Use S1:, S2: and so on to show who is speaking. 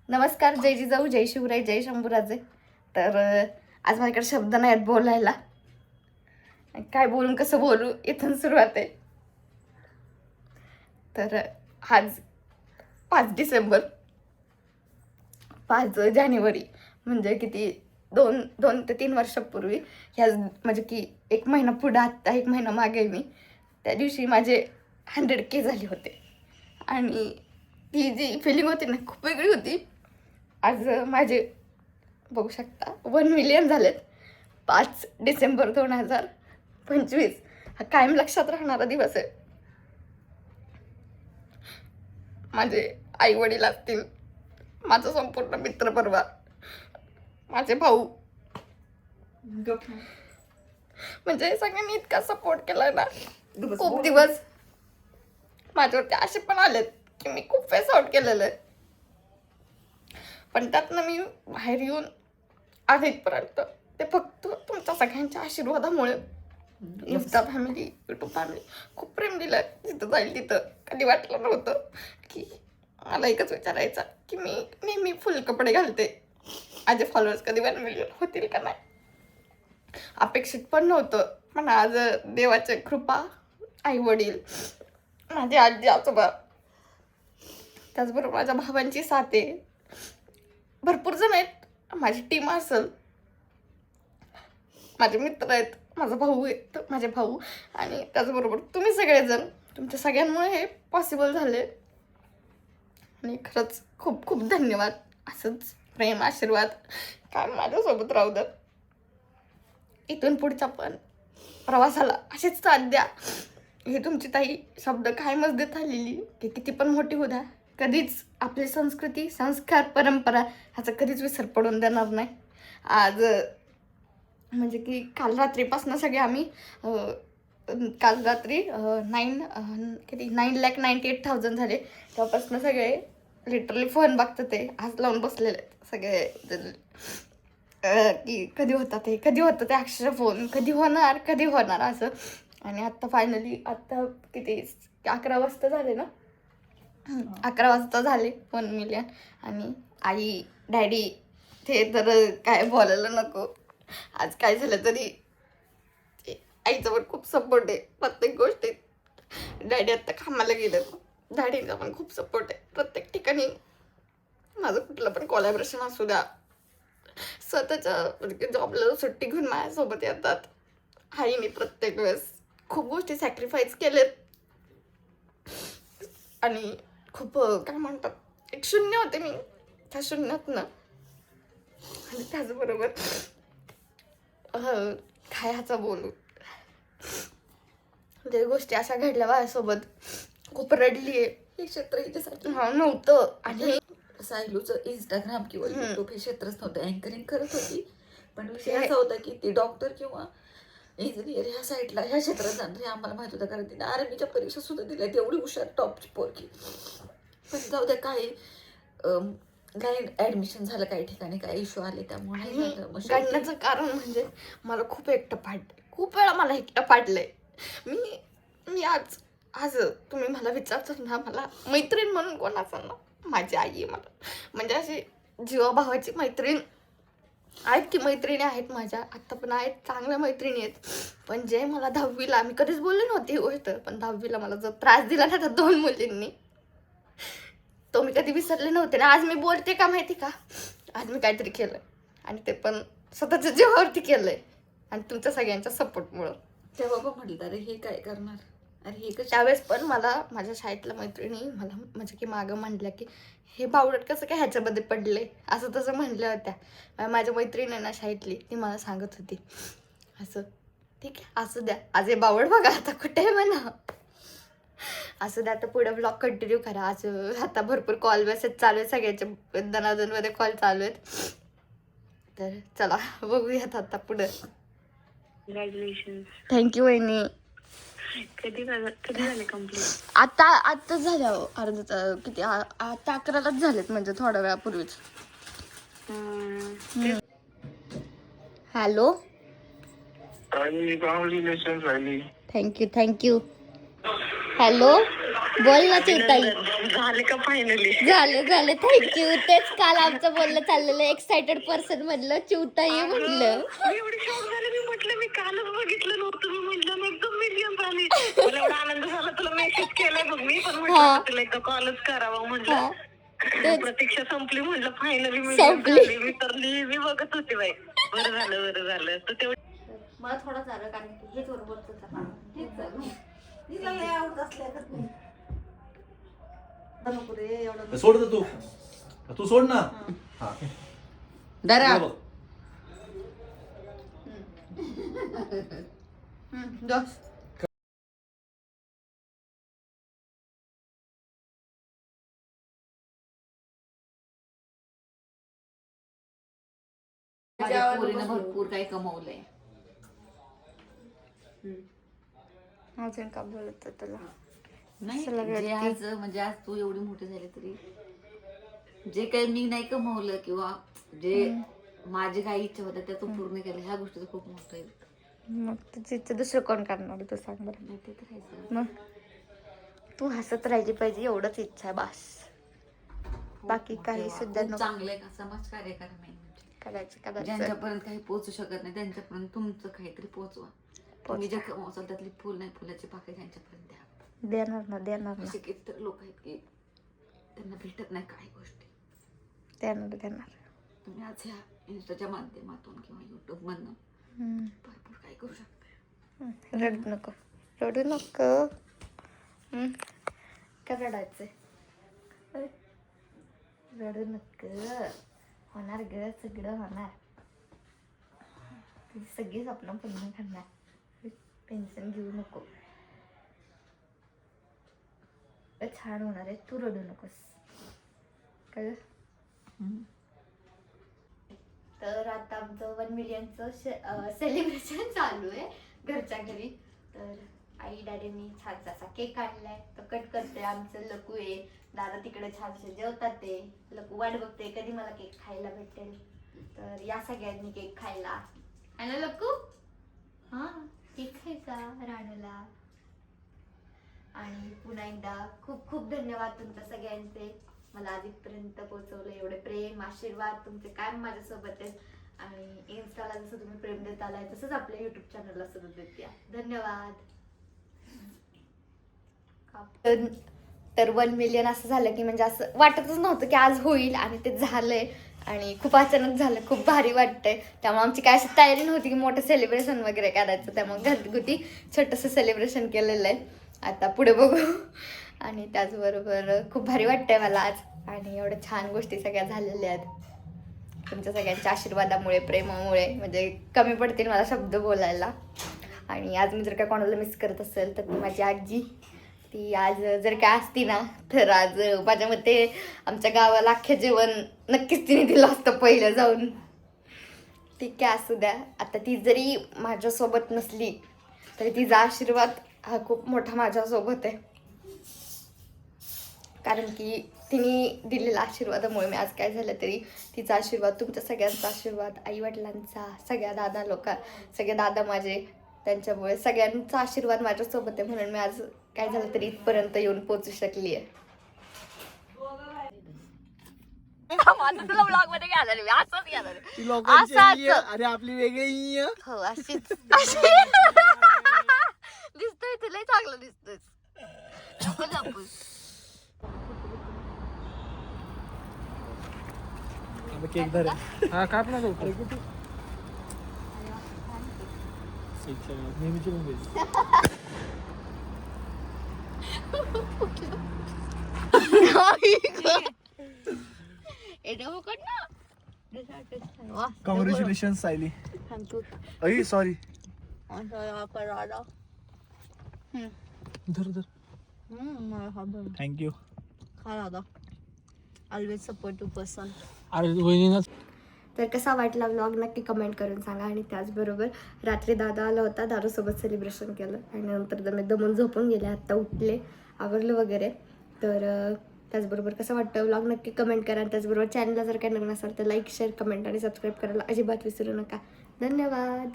S1: नमस्कार, जय जिजाऊ, जय शिवराय, जय शंभूराजे. तर आज माझ्याकडे शब्द नाहीत बोलायला. काय बोलून कसं बोलू इथून सुरुवात आहे. तर आज 5 डिसेंबर, 5 जानेवारी म्हणजे किती 2 ते 3 वर्षापूर्वी ह्या म्हणजे की 1 महिना पुढं आत्ता 1 महिना मागे मी त्या दिवशी माझे 100K झाले होते. आणि ती जी फिलिंग होती ना खूप वेगळी होती. आज माझे बघू शकता 1 मिलियन झालेत. 5 डिसेंबर 2025 हा कायम लक्षात राहणारा दिवस आहे. माझे आई वडील असतील, माझा संपूर्ण मित्रपरिवार, माझे भाऊ, म्हणजे सगळ्यांनी इतका सपोर्ट केला ना. खूप दिवस माझ्यावरती असे पण आलेत की मी खूप फेस आउट केलेलं आहे, पण त्यातनं मी बाहेर येऊन आज इथपर्यंत ते फक्त तुमच्या सगळ्यांच्या आशीर्वादामुळे. इन्स्टा फॅमिली, यूट्यूब फॅमिली खूप प्रेम दिलं. जिथं जाईल तिथं कधी वाटलं नव्हतं की मला एकच विचारायचा की मी नेहमी फुल कपडे घालते, माझे फॉलोअर्स कधी 1 मिलियन होतील का नाही. अपेक्षित पण नव्हतं, पण आज देवाची कृपा, आई वडील, माझे आजी आजोबा, त्याचबरोबर माझ्या भावांची साथ आहे. भरपूर जण आहेत, माझी टीम असेल, माझे मित्र आहेत, माझा भाऊ आहे, माझे भाऊ, आणि त्याचबरोबर तुम्ही सगळेजण. तुमच्या सगळ्यांमुळे हे पॉसिबल झाले आणि खरंच खूप खूप धन्यवाद. असंच प्रेम, आशीर्वाद काय माझ्यासोबत राहू द्या. इथून पुढच्या पण प्रवासाला अशीच साथ द्या. हे तुमची ताई शब्द कायमच देत आलेली की किती पण मोठी होऊ द्या, कधीच आपली संस्कृती, संस्कार, परंपरा ह्याचा कधीच विसर पडून देणार नाही. आज म्हणजे की काल रात्रीपासून सगळे आम्ही काल रात्री 9,98,000 झाले तेव्हापासून सगळे लिटरली फोन बघतात. ते आज लावून बसलेले आहेत सगळे की कधी होतात ते, कधी होतं ते, अक्षर फोन कधी होणार, कधी होणार असं. आणि आत्ता फायनली आत्ता किती 11 वाजता झाले ना, 11 वाजता झाले 1 मिलियन. आणि आई, डॅडी ते तर काय बोलायला नको. आज काय झालं तरी आईचा पण खूप सपोर्ट आहे प्रत्येक गोष्टीत. डॅडी आत्ता कामाला गेलं, डॅडीचा पण खूप सपोर्ट आहे प्रत्येक ठिकाणी. माझं कुठलं पण कोलॅबरेशन असू द्या, स्वतःच्या म्हणजे जॉबला सुट्टी घेऊन माझ्यासोबत येतात. आईने प्रत्येक वेळेस खूप गोष्टी सॅक्रिफाईस केलेत. आणि खूप काय म्हणतात, एक शून्य होते मी, त्या शून्यातनं. आणि त्याचबरोबर काय ह्याचा बोलू, ते गोष्टी अशा घडल्या माझ्यासोबत, खूप रडली आहे.
S2: हे क्षेत्र हिच्यासाठी
S1: नव्हतं. आणि
S2: सायलूचं इंस्टाग्राम किंवा युट्यूब हे क्षेत्रच नव्हतं. अँकरिंग करत होती, पण विषय असा होता की ती डॉक्टर किंवा इंजिनियर ह्या साईडला ह्या क्षेत्रात जाणार हे आम्हाला माहित होतं, कारण तिने आर्मीच्या परीक्षा सुद्धा दिल्या, तेवढी हुशार टॉपची पोरकी. पण जाऊ द्या, काही काही ॲडमिशन झालं काही ठिकाणी, काही इश्यू आले, त्यामुळे
S1: काढण्याचं कारण म्हणजे मला खूप एकटं पाडलंय, खूप वेळा मला एकटं पाडलंय. मी आज तुम्ही मला विचारतात ना, मला मैत्रीण म्हणून कोण असेल ना, माझी आई आहे मला. म्हणजे अशी जीवाभावाची मैत्रीण आहेत की, मैत्रिणी आहेत माझ्या आत्ता पण आहेत, चांगल्या मैत्रिणी आहेत. पण जे मला 10वीला, मी कधीच बोलले नव्हती ही गोष्ट, पण 10वीला मला जो त्रास दिला ना त्या 2 मुलींनी, तो मी कधी विसरले नव्हते ना. आज मी बोलते का माहिती का, आज मी काहीतरी केलं आणि ते पण स्वतःच्या जीवावरती केलंय आणि तुमच्या सगळ्यांच्या सपोर्टमुळं.
S2: तेव्हा पण म्हटलं अरे हे काय करणार, अरे हे कसं.
S1: त्यावेळेस पण मला माझ्या शाळेतल्या मैत्रिणी मला म्हणजे की मागं म्हणल्या की हे बावडट कसं काय ह्याच्यामध्ये पडले, असं तसं म्हणल्या होत्या. माझ्या मैत्रिणी ना शाळेतली, ती मला सांगत होती असं, ठीक आहे असू द्या, आज हे बावड बघा आता कुठे म्हणा, असं द्या, आता पुढे ब्लॉग कंटिन्यू करा. आज आता भरपूर कॉल मेसेज चालू आहेत, सगळ्याचे दनादनमध्ये कॉल चालू आहेत. तर चला बघूयात आता पुढे. थँक्यू वहिनी.
S3: कधी झाले कम्प्लीट?
S1: आता झालं अर्धा किती, आता 11लाच झालेत, म्हणजे थोड्या वेळापूर्वीच. Hello, thank you. हॅलो, बोल ना चिवताई.
S3: झाले का फायनली?
S1: झालं थँक्यू. तेच काल आमचं बोलणं चाललेलं, एक्साइटेड पर्सन म्हणलं चिवताई म्हटलं.
S3: मी एवढी शॉक झाले, मी म्हटलं मी कालच बघितलं नव्हतं, मी म्हटलं एकदम मिलियन झाली. मला एवढा आनंद झाला, तुला मेसेज केलाय बघ मी, पण म्हटलं तुला एकदा कॉलच करावा म्हटलं. प्रतीक्षा संपली म्हटलं, फायनली
S1: संपली.
S3: मी तर मी बघत होते बाई. बरं झालं तर तेवढं.
S1: मला थोडा चालू कारण की हेच बरोबर
S4: सोड ना तू सोड ना. हा
S2: दरा
S4: बघ.
S2: माझ्या पोरीनं भरपूर काही कमवलंय.
S1: अजून का बोलत तुला?
S2: नाही
S1: सगळं
S2: जे आज म्हणजे आज तू एवढी मोठी झाली तरी जे काही मी नाही कमवलं किंवा जे माझी काही इच्छा होत्या त्या तू पूर्ण केल्या, ह्या गोष्टीचं खूप मोठं आहे.
S1: मग तुझं दुसरं कोण करणार तू सांग बरं.
S2: नाही ते तर आहेच.
S1: मग तू हसत राहिली पाहिजे एवढंच इच्छा आहे बास. बाकी काही सुद्धा
S2: खूप
S1: नको
S2: चांगलं आहे का समाजकार्य करा मेन म्हणजे.
S1: करायचं.
S2: ज्यांच्यापर्यंत काही पोहोचू शकत नाही त्यांच्यापर्यंत तुमचं काहीतरी पोहोचवा. तुम्ही जे कमवसाल त्यातली फुल नाही फुलाची पाकळी त्यांच्यापर्यंत द्या.
S1: देणार ना
S2: असे किती लोक आहेत की त्यांना भेटत नाही काही गोष्टी.
S1: देणार.
S2: तुम्ही आज ह्या इन्स्टाच्या माध्यमातून किंवा युट्यूब मधनं भरपूर काही करू शकता.
S1: रडू नको. का रडायचंय? रडू नको. होणार ग, सगळं होणार. तुझी सगळी स्वप्न पूर्ण करणार. टेन्शन घेऊ नको. छान होणार आहे, तू रडू नकोस. काय तर आता आमचं 1 मिलियनचं सेलिब्रेशन चालू आहे घरच्या घरी. तर आई डॅडींनी छानसा असा केक आणलाय, तो कट करते. आमचं लकू आहे, दादा तिकडे छानसे जेवतात. ते लकू वाट बघते कधी मला केक खायला भेटेल. तर या सगळ्यांनी केक खायला. आणि लकू हा केक खायचा राणूला. आणि पुन्हा एकदा खूप खूप धन्यवाद तुमच्या सगळ्यांचे, मला आज इथपर्यंत पोहोचवलं. एवढे प्रेम आशीर्वाद तुमचे कायम माझ्यासोबत आहेत. आणि इन्स्टाला जसं तुम्ही प्रेम देत आलाय तसंच आपल्या युट्यूब चॅनलला सुद्धा देत. धन्यवाद. तर 1 मिलियन असं झालं की म्हणजे असं वाटतच नव्हतं की आज होईल आणि ते झालंय. आणि खूप अचानक झालं, खूप भारी वाटतंय. त्यामुळे आमची काय अशी तयारी नव्हती की मोठं सेलिब्रेशन वगैरे करायचं. त्यामुळे घरगुती छोटंसं सेलिब्रेशन केलेलं आहे. आता पुढे बघू. आणि त्याचबरोबर खूप भारी वाटतंय मला आज. आणि एवढ्या छान गोष्टी सगळ्या झालेल्या आहेत तुमच्या सगळ्यांच्या आशीर्वादामुळे, प्रेमामुळे. म्हणजे कमी पडतील मला शब्द बोलायला. आणि आज मी जर काय कोणाला मिस करत असेल तर ती माझी आजी. ती आज जर काय असती ना तर आज माझ्या मते आमच्या गावाला अख्खे जेवण नक्कीच तिने दिलं असतं पहिलं जाऊन. ठीक आहे, असू द्या. आता ती जरी माझ्यासोबत नसली तरी तिचा आशीर्वाद हा खूप मोठा माझ्यासोबत आहे. कारण की तिने दिलेल्या आशीर्वादामुळे मी आज काय झालं तरी तिचा आशीर्वाद, तुमच्या सगळ्यांचा आशीर्वाद, आईवडिलांचा, सगळे दादा माझे, त्यांच्यामुळे सगळ्यांचा आशीर्वाद माझ्यासोबत आहे. म्हणून मी आज काय झालं तरी इथपर्यंत येऊन पोहोचू शकली आहे. तुला ब्लॉग मध्ये घ्यायला नाही, असंच घ्यायला नाही.
S5: अरे आपली वेगळी
S1: हो अशीच दिसतोय तुला चांगलं दिसतोय.
S5: केक धर. हा काप ना लवकर. नेहमीची मुंबई. कॉंग्रॅच्युलेशन सायली. अय सॉरी. धर धर. थँक्यू.
S1: Always supportive person.
S5: अरे
S1: तर कसा वाटला व्लॉग नक्की कमेंट करून सांगा. आणि त्याचबरोबर रात्री दादा आला होता, दादासोबत सेलिब्रेशन केलं. आणि नंतर मी दमून झोपून गेले, आत्ता उठले, आवरलं वगैरे. तर त्याचबरोबर कसं वाटतं व्लॉग नक्की कमेंट करा. आणि त्याचबरोबर चॅनलला जर काही नवीन असाल तर लाईक, शेअर, कमेंट आणि सबस्क्राईब करायला अजिबात विसरू नका. धन्यवाद.